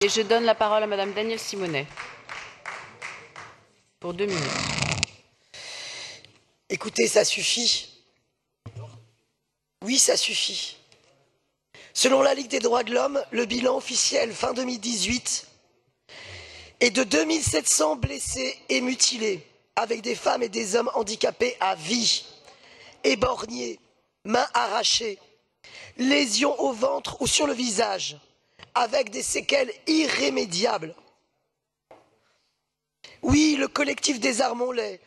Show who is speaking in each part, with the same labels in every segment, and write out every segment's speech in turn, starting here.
Speaker 1: Et je donne la parole à Madame Danièle Simonet pour 2 minutes.
Speaker 2: Écoutez, ça suffit. Oui, ça suffit. Selon la Ligue des droits de l'homme, le bilan officiel fin 2018 est de 2700 blessés et mutilés, avec des femmes et des hommes handicapés à vie, éborgnés, mains arrachées, lésions au ventre ou sur le visage, avec des séquelles irrémédiables. Oui, le collectif Désarmons-les,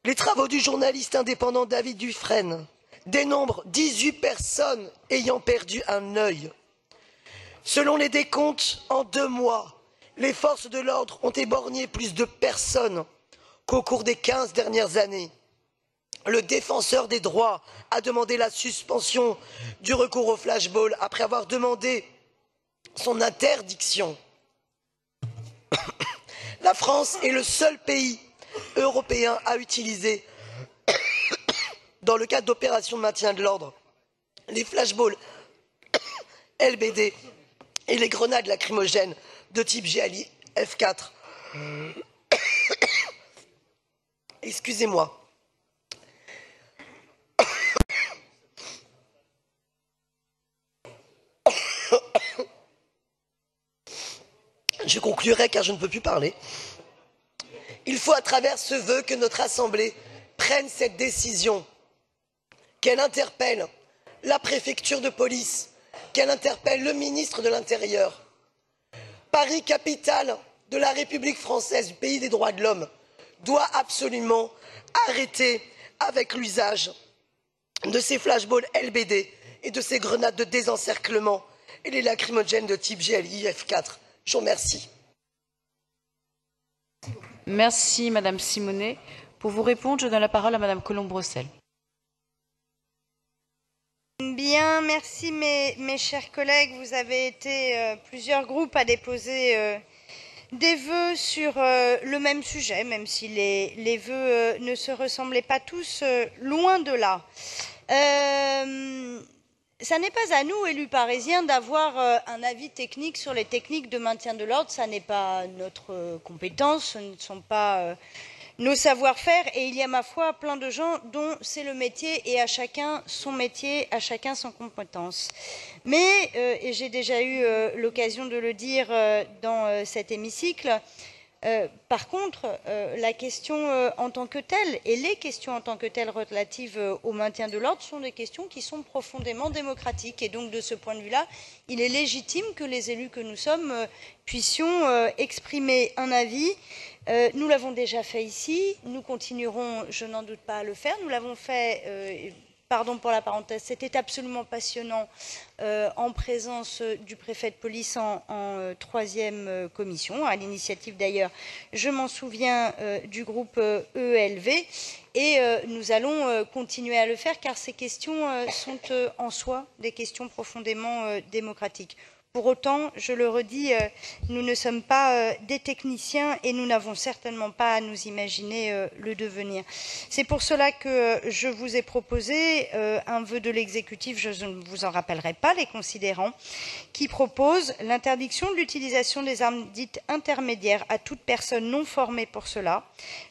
Speaker 2: les travaux du journaliste indépendant David Dufresne dénombrent 18 personnes ayant perdu un œil. Selon les décomptes, en 2 mois, les forces de l'ordre ont éborgné plus de personnes qu'au cours des 15 dernières années. Le défenseur des droits a demandé la suspension du recours au flashball après avoir demandé son interdiction. La France est le seul pays européen à utiliser, dans le cadre d'opérations de maintien de l'ordre, les flashballs LBD et les grenades lacrymogènes de type GLI F4. Excusez-moi. Je conclurai car je ne peux plus parler. Il faut à travers ce vœu que notre Assemblée prenne cette décision, qu'elle interpelle la préfecture de police, qu'elle interpelle le ministre de l'Intérieur. Paris, capitale de la République française, du pays des droits de l'homme, doit absolument arrêter avec l'usage de ces flashballs LBD et de ces grenades de désencerclement et les lacrymogènes de type GLI F4. Je vous remercie.
Speaker 1: Merci Madame Simonet. Pour vous répondre, je donne la parole à Madame Colombe-Brossel.
Speaker 3: Bien, merci mes chers collègues. Vous avez été plusieurs groupes à déposer des vœux sur le même sujet, même si les vœux ne se ressemblaient pas tous, loin de là. Ça n'est pas à nous, élus parisiens, d'avoir un avis technique sur les techniques de maintien de l'ordre. Ça n'est pas notre compétence, ce ne sont pas nos savoir-faire. Et il y a, ma foi, plein de gens dont c'est le métier, et à chacun son métier, à chacun son compétence. Mais, et j'ai déjà eu l'occasion de le dire dans cet hémicycle, par contre, la question en tant que telle et les questions en tant que telles relatives au maintien de l'ordre sont des questions qui sont profondément démocratiques. Et donc, de ce point de vue-là, il est légitime que les élus que nous sommes puissions exprimer un avis. Nous l'avons déjà fait ici, nous continuerons, je n'en doute pas, à le faire. Nous l'avons fait... Pardon pour la parenthèse, c'était absolument passionnant en présence du préfet de police en 3e commission, à l'initiative d'ailleurs, je m'en souviens, du groupe EELV, et nous allons continuer à le faire car ces questions sont en soi des questions profondément démocratiques. Pour autant, je le redis, nous ne sommes pas des techniciens et nous n'avons certainement pas à nous imaginer le devenir. C'est pour cela que je vous ai proposé un vœu de l'exécutif, je ne vous en rappellerai pas les considérants, qui propose l'interdiction de l'utilisation des armes dites intermédiaires à toute personne non formée pour cela,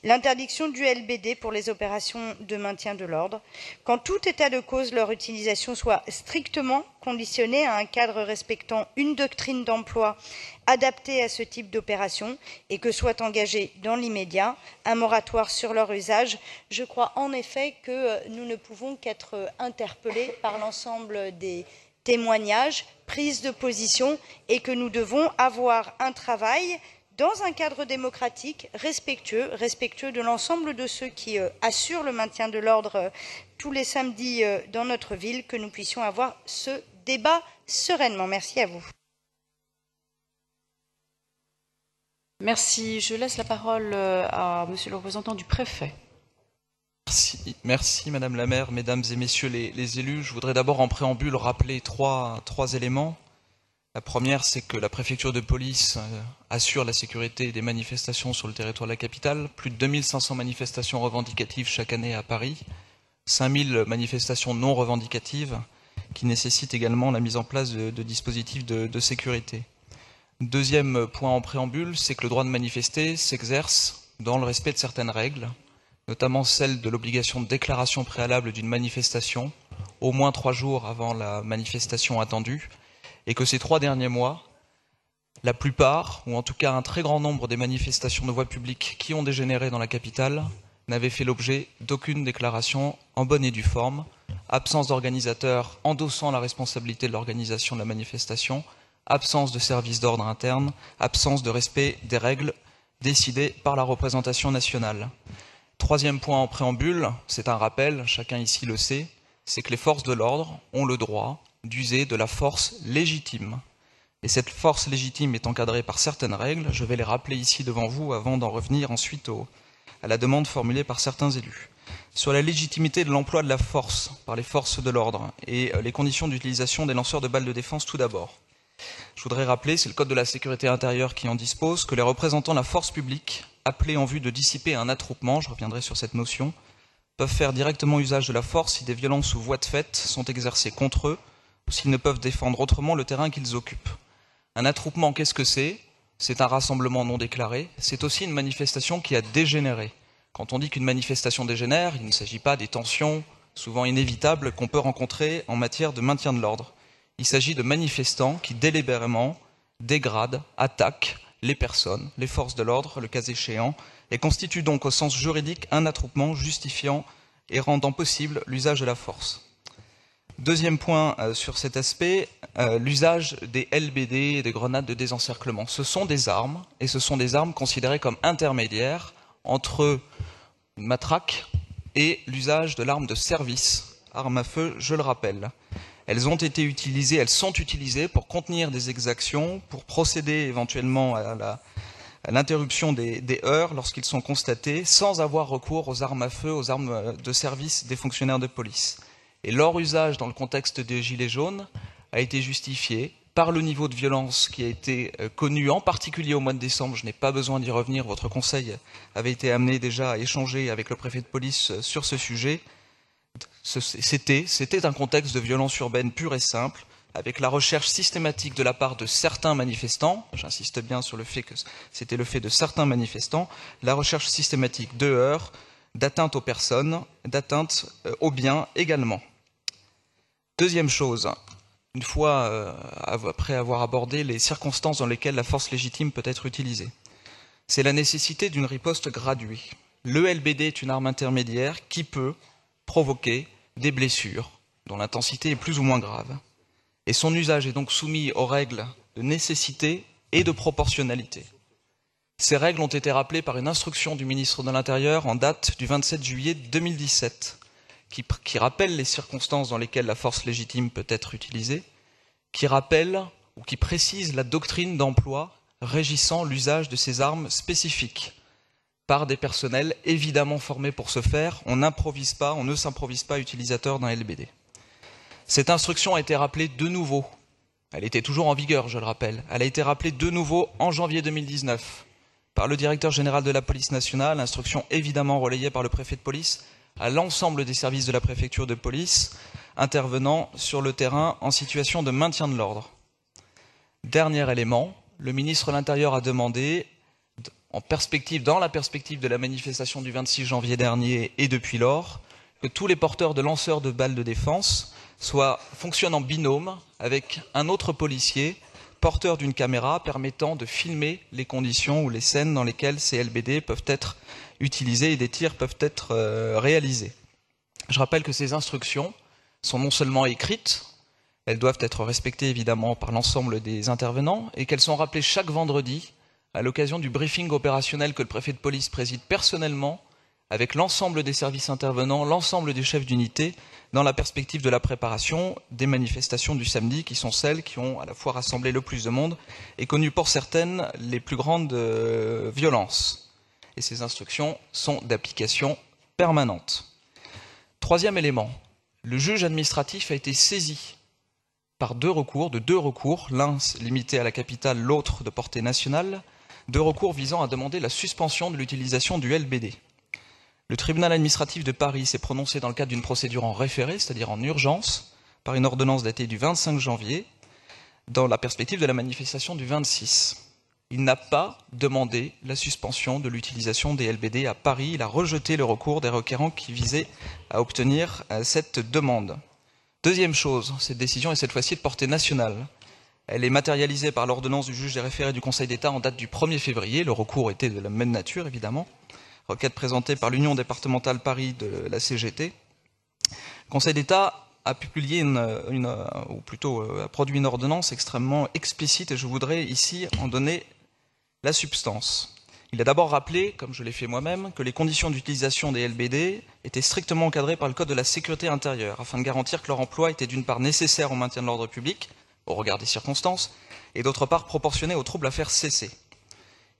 Speaker 3: l'interdiction du LBD pour les opérations de maintien de l'ordre, qu'en tout état de cause, leur utilisation soit strictement conditionnée à un cadre respectant une doctrine d'emploi adaptée à ce type d'opération et que soit engagé dans l'immédiat un moratoire sur leur usage. Je crois en effet que nous ne pouvons qu'être interpellés par l'ensemble des témoignages, prises de position, et que nous devons avoir un travail dans un cadre démocratique respectueux de l'ensemble de ceux qui assurent le maintien de l'ordre tous les samedis dans notre ville, que nous puissions avoir ce débat sereinement. Merci à vous.
Speaker 1: Merci. Je laisse la parole à Monsieur le représentant du préfet.
Speaker 4: Merci Madame la maire, Mesdames et Messieurs les élus. Je voudrais d'abord en préambule rappeler trois éléments. La première, c'est que la préfecture de police assure la sécurité des manifestations sur le territoire de la capitale. Plus de 2500 manifestations revendicatives chaque année à Paris, 5000 manifestations non revendicatives qui nécessitent également la mise en place de dispositifs de sécurité. Deuxième point en préambule, c'est que le droit de manifester s'exerce dans le respect de certaines règles, notamment celle de l'obligation de déclaration préalable d'une manifestation, au moins 3 jours avant la manifestation attendue, et que ces 3 derniers mois, la plupart, ou en tout cas un très grand nombre des manifestations de voie publique qui ont dégénéré dans la capitale, n'avaient fait l'objet d'aucune déclaration en bonne et due forme, absence d'organisateurs endossant la responsabilité de l'organisation de la manifestation, absence de service d'ordre interne, absence de respect des règles décidées par la représentation nationale. Troisième point en préambule, c'est un rappel, chacun ici le sait, c'est que les forces de l'ordre ont le droit d'user de la force légitime. Et cette force légitime est encadrée par certaines règles, je vais les rappeler ici devant vous avant d'en revenir ensuite à la demande formulée par certains élus. Sur la légitimité de l'emploi de la force par les forces de l'ordre et les conditions d'utilisation des lanceurs de balles de défense tout d'abord. Je voudrais rappeler, c'est le Code de la sécurité intérieure qui en dispose, que les représentants de la force publique, appelés en vue de dissiper un attroupement, je reviendrai sur cette notion, peuvent faire directement usage de la force si des violences ou voies de fait sont exercées contre eux ou s'ils ne peuvent défendre autrement le terrain qu'ils occupent. Un attroupement, qu'est-ce que c'est ? C'est un rassemblement non déclaré, c'est aussi une manifestation qui a dégénéré. Quand on dit qu'une manifestation dégénère, il ne s'agit pas des tensions, souvent inévitables, qu'on peut rencontrer en matière de maintien de l'ordre. Il s'agit de manifestants qui délibérément dégradent, attaquent les personnes, les forces de l'ordre, le cas échéant, et constituent donc au sens juridique un attroupement justifiant et rendant possible l'usage de la force. Deuxième point sur cet aspect, l'usage des LBD et des grenades de désencerclement. Ce sont des armes, et ce sont des armes considérées comme intermédiaires entre une matraque et l'usage de l'arme de service, arme à feu, je le rappelle. Elles sont utilisées pour contenir des exactions, pour procéder éventuellement à l'interruption des heurts lorsqu'ils sont constatés, sans avoir recours aux armes à feu, aux armes de service des fonctionnaires de police. Et leur usage dans le contexte des Gilets jaunes a été justifié par le niveau de violence qui a été connu, en particulier au mois de décembre. Je n'ai pas besoin d'y revenir, votre conseil avait été amené déjà à échanger avec le préfet de police sur ce sujet. C'était un contexte de violence urbaine pure et simple, avec la recherche systématique de la part de certains manifestants, j'insiste bien sur le fait que c'était le fait de certains manifestants, la recherche systématique de heurts, d'atteinte aux personnes, d'atteinte aux biens également. Deuxième chose, une fois après avoir abordé les circonstances dans lesquelles la force légitime peut être utilisée, c'est la nécessité d'une riposte graduée. Le LBD est une arme intermédiaire qui peut provoquer des blessures dont l'intensité est plus ou moins grave. Et son usage est donc soumis aux règles de nécessité et de proportionnalité. Ces règles ont été rappelées par une instruction du ministre de l'Intérieur en date du 27 juillet 2017, qui rappelle les circonstances dans lesquelles la force légitime peut être utilisée, qui rappelle ou qui précise la doctrine d'emploi régissant l'usage de ces armes spécifiques par des personnels évidemment formés pour ce faire. On ne s'improvise pas utilisateur d'un LBD. Cette instruction a été rappelée de nouveau. Elle était toujours en vigueur, je le rappelle. Elle a été rappelée de nouveau en janvier 2019 par le directeur général de la police nationale, instruction évidemment relayée par le préfet de police à l'ensemble des services de la préfecture de police intervenant sur le terrain en situation de maintien de l'ordre. Dernier élément, le ministre de l'Intérieur a demandé, dans la perspective de la manifestation du 26 janvier dernier et depuis lors, que tous les porteurs de lanceurs de balles de défense fonctionnent en binôme avec un autre policier porteur d'une caméra permettant de filmer les conditions ou les scènes dans lesquelles ces LBD peuvent être utilisés et des tirs peuvent être réalisés. Je rappelle que ces instructions sont non seulement écrites, elles doivent être respectées évidemment par l'ensemble des intervenants et qu'elles sont rappelées chaque vendredi à l'occasion du briefing opérationnel que le préfet de police préside personnellement avec l'ensemble des services intervenants, l'ensemble des chefs d'unité, dans la perspective de la préparation des manifestations du samedi, qui sont celles qui ont à la fois rassemblé le plus de monde et connu pour certaines les plus grandes violences. Et ces instructions sont d'application permanente. Troisième élément, le juge administratif a été saisi par deux recours, l'un limité à la capitale, l'autre de portée nationale, deux recours visant à demander la suspension de l'utilisation du LBD. Le tribunal administratif de Paris s'est prononcé dans le cadre d'une procédure en référé, c'est-à-dire en urgence, par une ordonnance datée du 25 janvier, dans la perspective de la manifestation du 26. Il n'a pas demandé la suspension de l'utilisation des LBD à Paris. Il a rejeté le recours des requérants qui visaient à obtenir cette demande. Deuxième chose, cette décision est cette fois-ci de portée nationale. Elle est matérialisée par l'ordonnance du juge des référés du Conseil d'État en date du 1er février. Le recours était de la même nature, évidemment. Requête présentée par l'Union départementale Paris de la CGT. Le Conseil d'État a publié ou plutôt a produit une ordonnance extrêmement explicite et je voudrais ici en donner la substance. Il a d'abord rappelé, comme je l'ai fait moi-même, que les conditions d'utilisation des LBD étaient strictement encadrées par le Code de la sécurité intérieure, afin de garantir que leur emploi était d'une part nécessaire au maintien de l'ordre public, au regard des circonstances, et d'autre part proportionné aux troubles à faire cesser.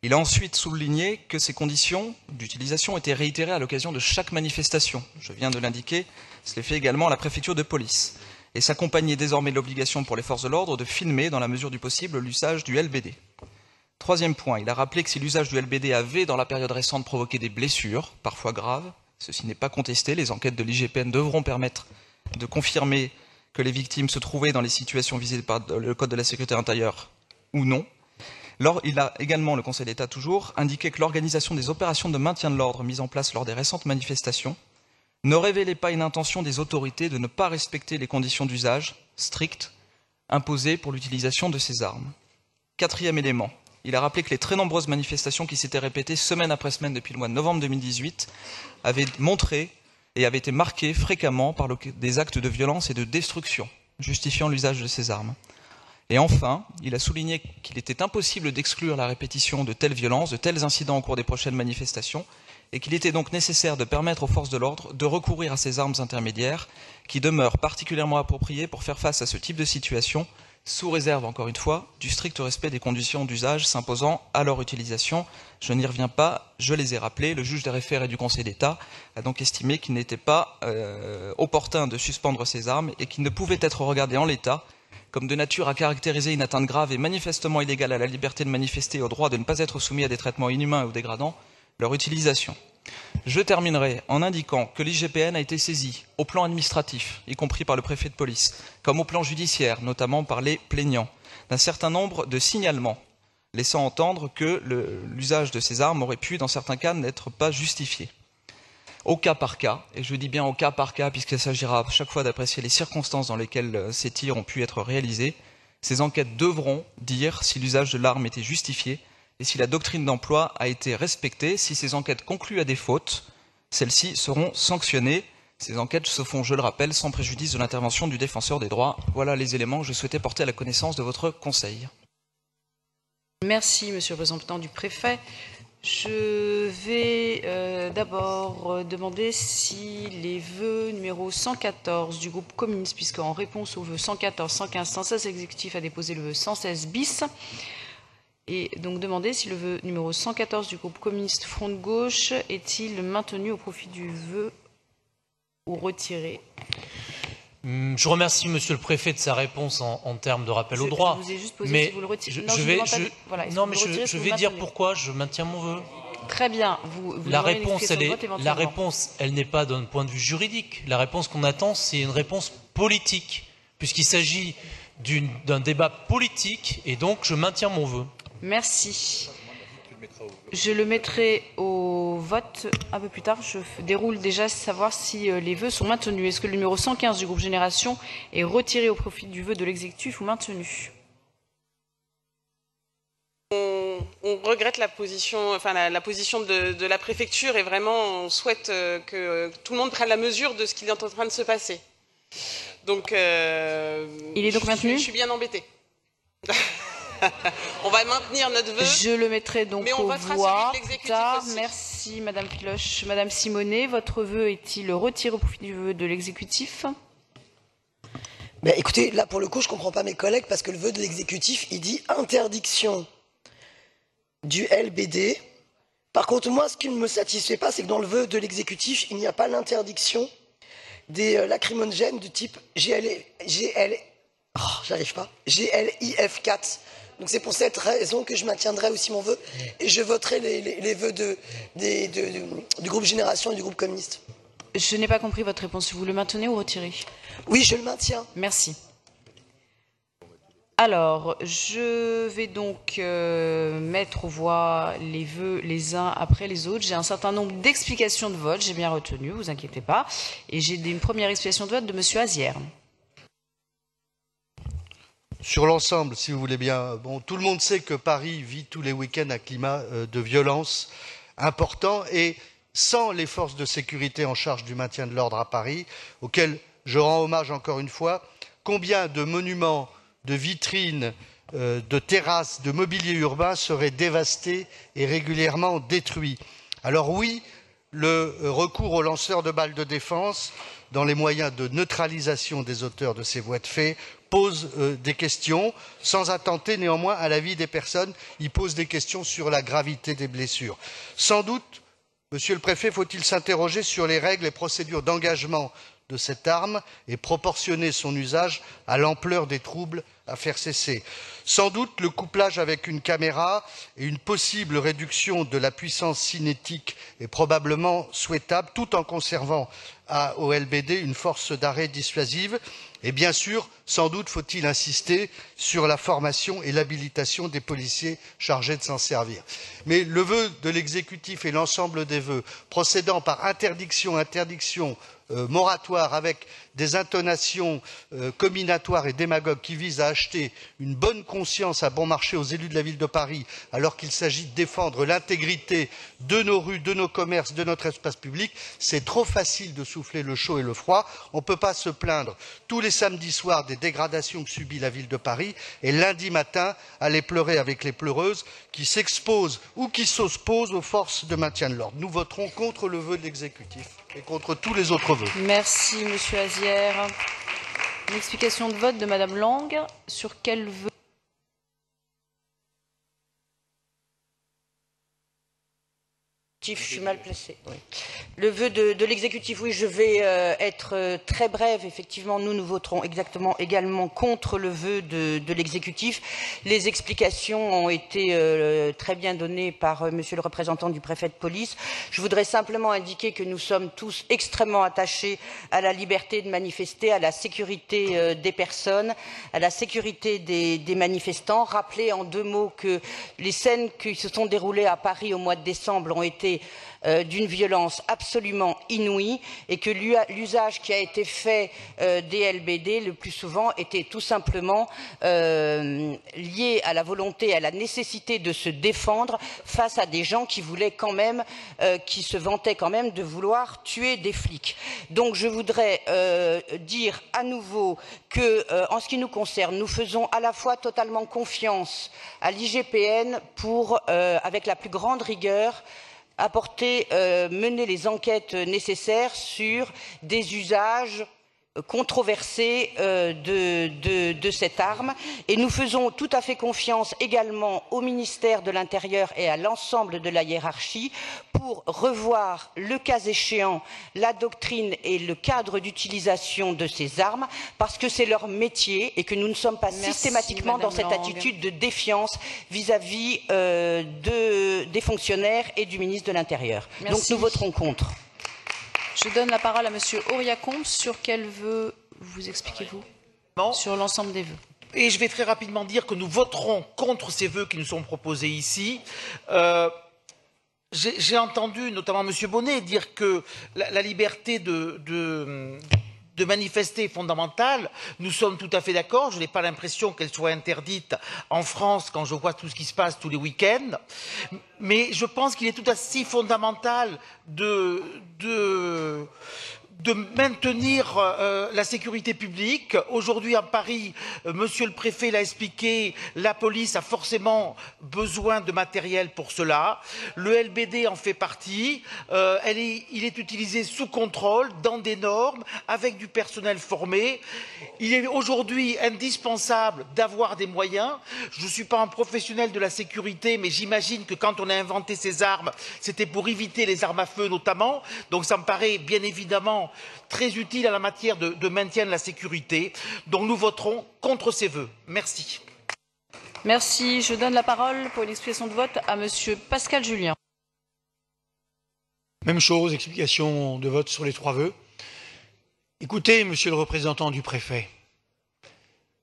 Speaker 4: Il a ensuite souligné que ces conditions d'utilisation étaient réitérées à l'occasion de chaque manifestation. Je viens de l'indiquer, cela fait également à la préfecture de police, et s'accompagnait désormais de l'obligation pour les forces de l'ordre de filmer, dans la mesure du possible, l'usage du LBD. Troisième point, il a rappelé que si l'usage du LBD avait, dans la période récente, provoqué des blessures, parfois graves, ceci n'est pas contesté, les enquêtes de l'IGPN devront permettre de confirmer que les victimes se trouvaient dans les situations visées par le Code de la sécurité intérieure ou non. Il a également, le Conseil d'État toujours, indiqué que l'organisation des opérations de maintien de l'ordre mises en place lors des récentes manifestations ne révélait pas une intention des autorités de ne pas respecter les conditions d'usage strictes imposées pour l'utilisation de ces armes. Quatrième élément, il a rappelé que les très nombreuses manifestations qui s'étaient répétées semaine après semaine depuis le mois de novembre 2018 avaient montré et avaient été marquées fréquemment par des actes de violence et de destruction, justifiant l'usage de ces armes. Et enfin, il a souligné qu'il était impossible d'exclure la répétition de telles violences, de tels incidents au cours des prochaines manifestations, et qu'il était donc nécessaire de permettre aux forces de l'ordre de recourir à ces armes intermédiaires qui demeurent particulièrement appropriées pour faire face à ce type de situation, sous réserve, encore une fois, du strict respect des conditions d'usage s'imposant à leur utilisation. Je n'y reviens pas, je les ai rappelés. Le juge des référés du Conseil d'État a donc estimé qu'il n'était pas opportun de suspendre ces armes et qu'il ne pouvait être regardé en l'état comme de nature à caractériser une atteinte grave et manifestement illégale à la liberté de manifester et au droit de ne pas être soumis à des traitements inhumains ou dégradants, leur utilisation. Je terminerai en indiquant que l'IGPN a été saisie au plan administratif, y compris par le préfet de police, comme au plan judiciaire, notamment par les plaignants, d'un certain nombre de signalements, laissant entendre que l'usage de ces armes aurait pu, dans certains cas, n'être pas justifié. Au cas par cas, et je dis bien au cas par cas, puisqu'il s'agira à chaque fois d'apprécier les circonstances dans lesquelles ces tirs ont pu être réalisés, ces enquêtes devront dire si l'usage de l'arme était justifié et si la doctrine d'emploi a été respectée. Si ces enquêtes concluent à des fautes, celles-ci seront sanctionnées. Ces enquêtes se font, je le rappelle, sans préjudice de l'intervention du défenseur des droits. Voilà les éléments que je souhaitais porter à la connaissance de votre Conseil.
Speaker 1: Merci, Monsieur le représentant du préfet. Je vais d'abord demander si les vœux numéro 114 du groupe communiste, puisqu'en réponse aux vœux 114, 115, 116, l'exécutif a déposé le vœu 116 bis, et donc demander si le vœu numéro 114 du groupe communiste Front de Gauche est-il maintenu au profit du vœu ou retiré.
Speaker 5: Je remercie Monsieur le Préfet de sa réponse en termes de rappel au droit.
Speaker 1: Je vous ai juste posé
Speaker 5: mais
Speaker 1: si vous le retirez.
Speaker 5: Je vais dire pourquoi je maintiens mon vœu.
Speaker 1: Très bien.
Speaker 5: La réponse, elle n'est pas d'un point de vue juridique. La réponse qu'on attend, c'est une réponse politique, puisqu'il s'agit d'un débat politique, et donc je maintiens mon vœu.
Speaker 1: Merci. Je le mettrai au vote un peu plus tard. Je déroule déjà savoir si les vœux sont maintenus. Est-ce que le numéro 115 du groupe Génération est retiré au profit du vœu de l'exécutif ou maintenu?
Speaker 6: On regrette la position, la position de la préfecture et vraiment on souhaite que tout le monde prenne la mesure de ce qui est en train de se passer. Donc,
Speaker 1: il est donc maintenu.
Speaker 6: Je suis bien embêtée. On va maintenir notre vœu.
Speaker 1: Je le mettrai donc au voix plus tard. Merci Madame Piloche. Madame Simonet, votre vœu est-il retiré au profit du vœu de l'exécutif?
Speaker 2: Écoutez, là pour le coup je ne comprends pas mes collègues parce que le vœu de l'exécutif il dit interdiction du LBD. Par contre moi ce qui ne me satisfait pas c'est que dans le vœu de l'exécutif il n'y a pas l'interdiction des lacrymogènes de type GLIF4. Donc c'est pour cette raison que je maintiendrai aussi mon vœu et je voterai les vœux du groupe Génération et du groupe communiste.
Speaker 1: Je n'ai pas compris votre réponse. Vous le maintenez ou retirez?
Speaker 2: Oui, je le maintiens.
Speaker 1: Merci. Alors, je vais donc mettre aux voix les vœux les uns après les autres. J'ai un certain nombre d'explications de vote, j'ai bien retenu, vous inquiétez pas. Et j'ai une première explication de vote de Monsieur Azière.
Speaker 7: Sur l'ensemble, si vous voulez bien, bon, tout le monde sait que Paris vit tous les week-ends un climat de violence important et sans les forces de sécurité en charge du maintien de l'ordre à Paris, auxquelles je rends hommage encore une fois, combien de monuments, de vitrines, de terrasses, de mobilier urbain seraient dévastés et régulièrement détruits. Alors oui, le recours aux lanceurs de balles de défense dans les moyens de neutralisation des auteurs de ces voies de fait pose des questions, sans attenter néanmoins à la vie des personnes. Il pose des questions sur la gravité des blessures. Sans doute, Monsieur le Préfet, faut-il s'interroger sur les règles et procédures d'engagement de cette arme et proportionner son usage à l'ampleur des troubles à faire cesser. Sans doute, le couplage avec une caméra et une possible réduction de la puissance cinétique est probablement souhaitable, tout en conservant au LBD une force d'arrêt dissuasive. Et bien sûr, sans doute faut-il insister sur la formation et l'habilitation des policiers chargés de s'en servir. Mais le vœu de l'exécutif et l'ensemble des vœux procédant par interdiction, moratoire, avec des intonations comminatoires et démagogues qui visent à acheter une bonne conscience à bon marché aux élus de la ville de Paris, alors qu'il s'agit de défendre l'intégrité de nos rues, de nos commerces, de notre espace public, c'est trop facile de souffler le chaud et le froid. On ne peut pas se plaindre tous les samedis soirs des dégradations que subit la ville de Paris et lundi matin aller pleurer avec les pleureuses qui s'exposent ou qui s'opposent aux forces de maintien de l'ordre. Nous voterons contre le vœu de l'exécutif et contre tous les autres vœux.
Speaker 1: Merci, Monsieur Azière. Une explication de vote de Madame Lang. Sur quel vœu?
Speaker 8: Je suis mal placée. Oui. Le vœu de l'exécutif, oui, je vais être très brève. Effectivement, nous voterons également contre le vœu de l'exécutif. Les explications ont été très bien données par Monsieur le représentant du préfet de police. Je voudrais simplement indiquer que nous sommes tous extrêmement attachés à la liberté de manifester, à la sécurité des personnes, à la sécurité des manifestants. Rappeler en 2 mots que les scènes qui se sont déroulées à Paris au mois de décembre ont été d'une violence absolument inouïe et que l'usage qui a été fait des LBD le plus souvent était tout simplement lié à la volonté, à la nécessité de se défendre face à des gens qui voulaient quand même, qui se vantaient quand même de vouloir tuer des flics. Donc je voudrais dire à nouveau que, en ce qui nous concerne, nous faisons à la fois totalement confiance à l'IGPN pour, avec la plus grande rigueur, mener les enquêtes nécessaires sur des usages controversés de cette arme. Et nous faisons tout à fait confiance également au ministère de l'Intérieur et à l'ensemble de la hiérarchie pour revoir, le cas échéant, la doctrine et le cadre d'utilisation de ces armes, parce que c'est leur métier et que nous ne sommes pas systématiquement dans cette attitude de défiance vis-à-vis des fonctionnaires et du ministre de l'Intérieur. Donc nous voterons contre.
Speaker 1: Je donne la parole à Monsieur Auriacombe. Sur quel vœu vous expliquez-vous? Sur l'ensemble des vœux.
Speaker 9: Et je vais très rapidement dire que nous voterons contre ces vœux qui nous sont proposés ici. J'ai entendu notamment M. Bonnet dire que la liberté de manifester est fondamentale. Nous sommes tout à fait d'accord. Je n'ai pas l'impression qu'elle soit interdite en France quand je vois tout ce qui se passe tous les week-ends. Mais je pense qu'il est tout aussi fondamental de maintenir la sécurité publique. Aujourd'hui à Paris, Monsieur le Préfet l'a expliqué, la police a forcément besoin de matériel pour cela. Le LBD en fait partie. Il est utilisé sous contrôle, dans des normes, avec du personnel formé. Il est aujourd'hui indispensable d'avoir des moyens. Je ne suis pas un professionnel de la sécurité, mais j'imagine que quand on a inventé ces armes, c'était pour éviter les armes à feu notamment. Donc ça me paraît bien évidemment très utile à la matière de maintien de la sécurité. Donc nous voterons contre ces vœux. Merci.
Speaker 1: Merci. Je donne la parole pour une explication de vote à Monsieur Pascal Julien.
Speaker 10: Même chose, explication de vote sur les 3 vœux. Écoutez, Monsieur le représentant du préfet,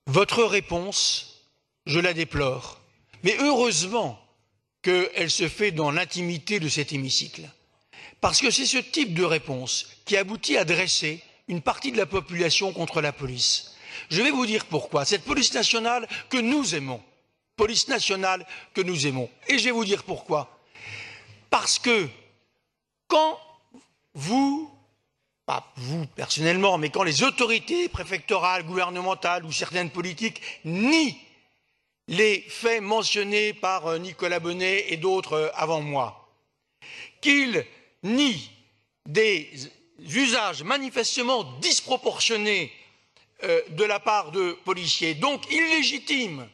Speaker 10: votre réponse je la déplore. Mais heureusement qu'elle se fait dans l'intimité de cet hémicycle. Parce que c'est ce type de réponse qui aboutit à dresser une partie de la population contre la police. Je vais vous dire pourquoi. Cette police nationale que nous aimons. Police nationale que nous aimons. Et je vais vous dire pourquoi. Parce que quand vous, pas vous personnellement, mais quand les autorités préfectorales, gouvernementales ou certaines politiques nient les faits mentionnés par Nicolas Bonnet et d'autres avant moi, qu'ils nient des usages manifestement disproportionnés de la part de policiers, donc illégitimes,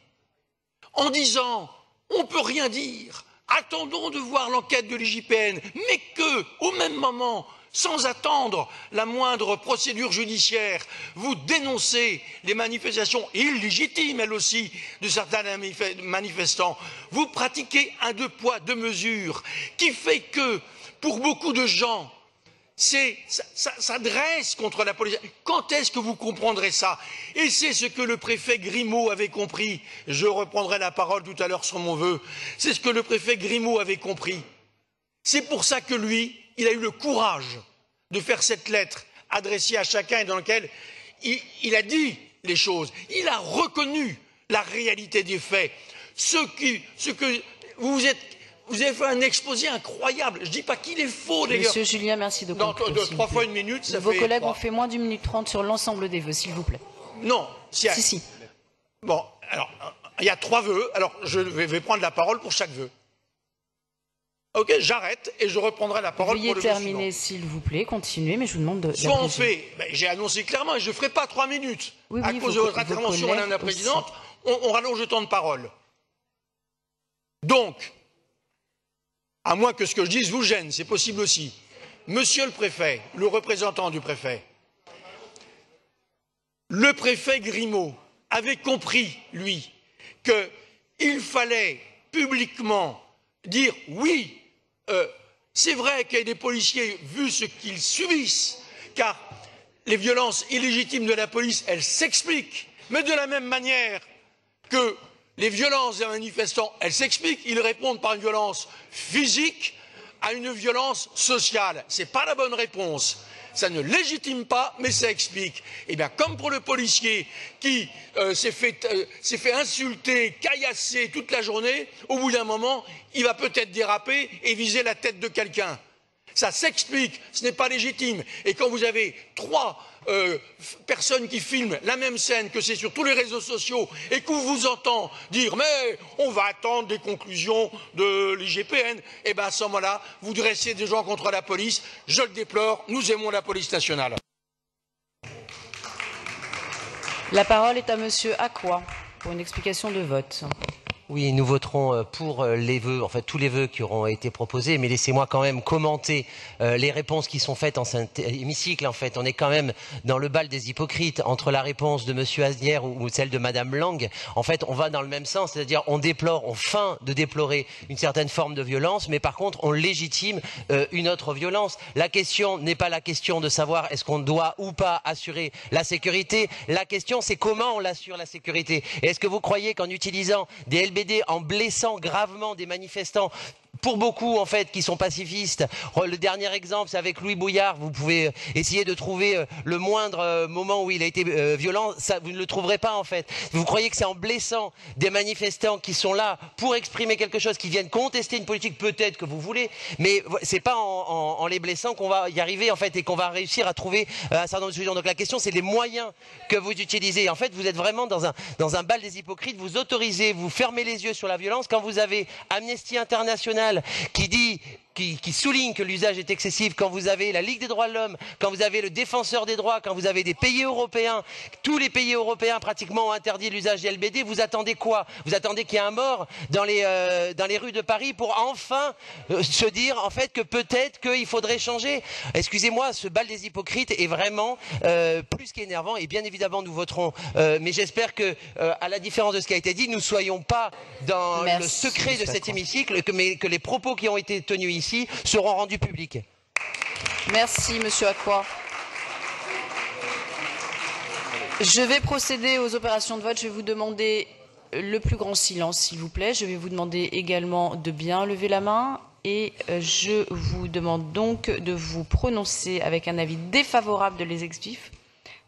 Speaker 10: en disant « on ne peut rien dire, attendons de voir l'enquête de l'IGPN », mais que, au même moment, sans attendre la moindre procédure judiciaire, vous dénoncez les manifestations illégitimes, elles aussi, de certains manifestants. Vous pratiquez un deux poids, deux mesures, qui fait que, pour beaucoup de gens, ça dresse contre la police. Quand est-ce que vous comprendrez ça? Et c'est ce que le préfet Grimaud avait compris. Je reprendrai la parole tout à l'heure sur mon vœu. C'est ce que le préfet Grimaud avait compris. C'est pour ça que lui, il a eu le courage de faire cette lettre adressée à chacun et dans laquelle il a dit les choses. Il a reconnu la réalité des faits. Vous avez fait un exposé incroyable. Je ne dis pas qu'il est faux, d'ailleurs.
Speaker 1: Monsieur Julien, merci de conclure.
Speaker 10: De 3 fois 1 minute, ça fait...
Speaker 1: Vos collègues ont fait moins d'1 minute 30 sur l'ensemble des vœux, s'il vous plaît.
Speaker 10: Non.
Speaker 1: Si.
Speaker 10: Bon, alors, il y a 3 vœux. Alors, je vais prendre la parole pour chaque vœu. Ok, j'arrête et je reprendrai la parole pour le vœu suivant.
Speaker 1: Veuillez terminer, s'il vous plaît. Continuez, mais je vous demande de...
Speaker 10: Soit on fait... j'ai annoncé clairement et je ne ferai pas 3 minutes. Oui, à cause de votre intervention, Madame la Présidente, on rallonge le temps de parole. Donc... à moins que ce que je dise vous gêne, c'est possible aussi. Monsieur le préfet, le représentant du préfet, le préfet Grimaud avait compris, lui, qu'il fallait publiquement dire oui, c'est vrai qu'il y a des policiers, vu ce qu'ils subissent, car les violences illégitimes de la police, elles s'expliquent, mais de la même manière que les violences des manifestants, elles s'expliquent, ils répondent par une violence physique à une violence sociale. Ce n'est pas la bonne réponse. Ça ne légitime pas, mais ça explique. Et bien, comme pour le policier qui s'est fait insulter, caillasser toute la journée, au bout d'un moment, il va peut-être déraper et viser la tête de quelqu'un. Ça s'explique, ce n'est pas légitime. Et quand vous avez 3 personnes qui filment la même scène, que c'est sur tous les réseaux sociaux, et qu'on vous entend dire « mais on va attendre des conclusions de l'IGPN », et bien à ce moment-là, vous dressez des gens contre la police. Je le déplore, nous aimons la police nationale.
Speaker 1: La parole est à Monsieur Acquois pour une explication de vote.
Speaker 11: Oui, nous voterons pour les vœux, en fait tous les vœux qui auront été proposés, mais laissez-moi quand même commenter les réponses qui sont faites en cet hémicycle. En fait, on est quand même dans le bal des hypocrites entre la réponse de Monsieur Asnières ou celle de Madame Lang. En fait, on va dans le même sens, c'est-à-dire on feint de déplorer une certaine forme de violence, mais par contre on légitime une autre violence. La question n'est pas la question de savoir est-ce qu'on doit ou pas assurer la sécurité. La question c'est comment on l'assure la sécurité. Et est-ce que vous croyez qu'en utilisant des LBD, en blessant gravement des manifestants, pour beaucoup en fait qui sont pacifistes, le dernier exemple c'est avec Louis Bouillard, vous pouvez essayer de trouver le moindre moment où il a été violent, ça, vous ne le trouverez pas en fait. Vous croyez que c'est en blessant des manifestants qui sont là pour exprimer quelque chose, qui viennent contester une politique, peut-être que vous voulez, mais c'est pas en les blessant qu'on va y arriver en fait et qu'on va réussir à trouver un certain nombre de solutions. Donc la question c'est les moyens que vous utilisez. En fait vous êtes vraiment dans un bal des hypocrites, vous autorisez, vous fermez les yeux sur la violence quand vous avez Amnesty International qui souligne que l'usage est excessif, quand vous avez la Ligue des droits de l'homme, quand vous avez le défenseur des droits, quand vous avez des pays européens, tous les pays européens pratiquement ont interdit l'usage des LBD, vous attendez quoi? Vous attendez qu'il y ait un mort dans les rues de Paris pour enfin se dire en fait que peut-être qu'il faudrait changer. Excusez-moi, ce bal des hypocrites est vraiment plus qu'énervant et bien évidemment nous voterons, mais j'espère que à la différence de ce qui a été dit, nous ne soyons pas dans le secret de cet hémicycle, mais que les propos qui ont été tenus ici seront rendus publics.
Speaker 1: Merci Monsieur Acquois. Je vais procéder aux opérations de vote. Je vais vous demander le plus grand silence, s'il vous plaît. Je vais vous demander également de bien lever la main et je vous demande donc de vous prononcer avec un avis défavorable de l'exécutif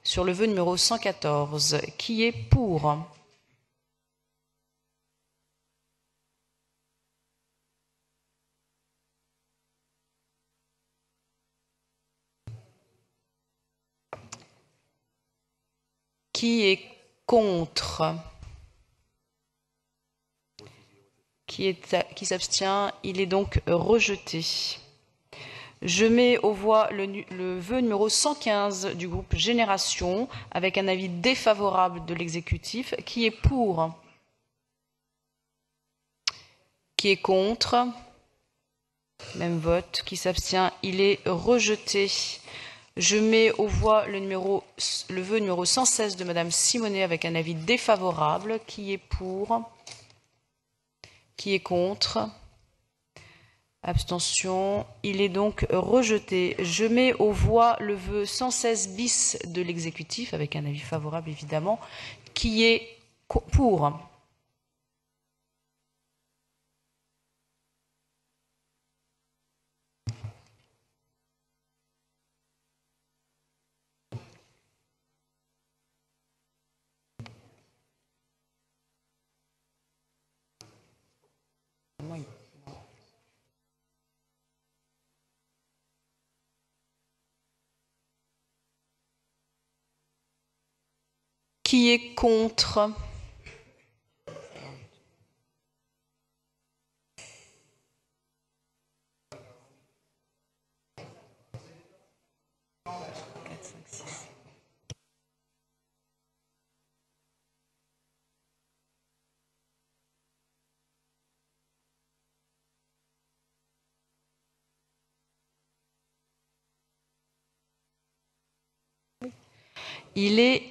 Speaker 1: sur le vœu numéro 114. Qui est pour? Qui est contre? Qui s'abstient? Il est donc rejeté. Je mets aux voix le vœu numéro 115 du groupe Génération avec un avis défavorable de l'exécutif. Qui est pour? Qui est contre? Même vote. Qui s'abstient? Il est rejeté. Je mets aux voix le vœu numéro 116 de Madame Simonet avec un avis défavorable. Qui est pour? Qui est contre? Abstention. Il est donc rejeté. Je mets aux voix le vœu 116 bis de l'exécutif avec un avis favorable évidemment. Qui est pour? Qui est contre? Il est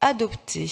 Speaker 1: adopté.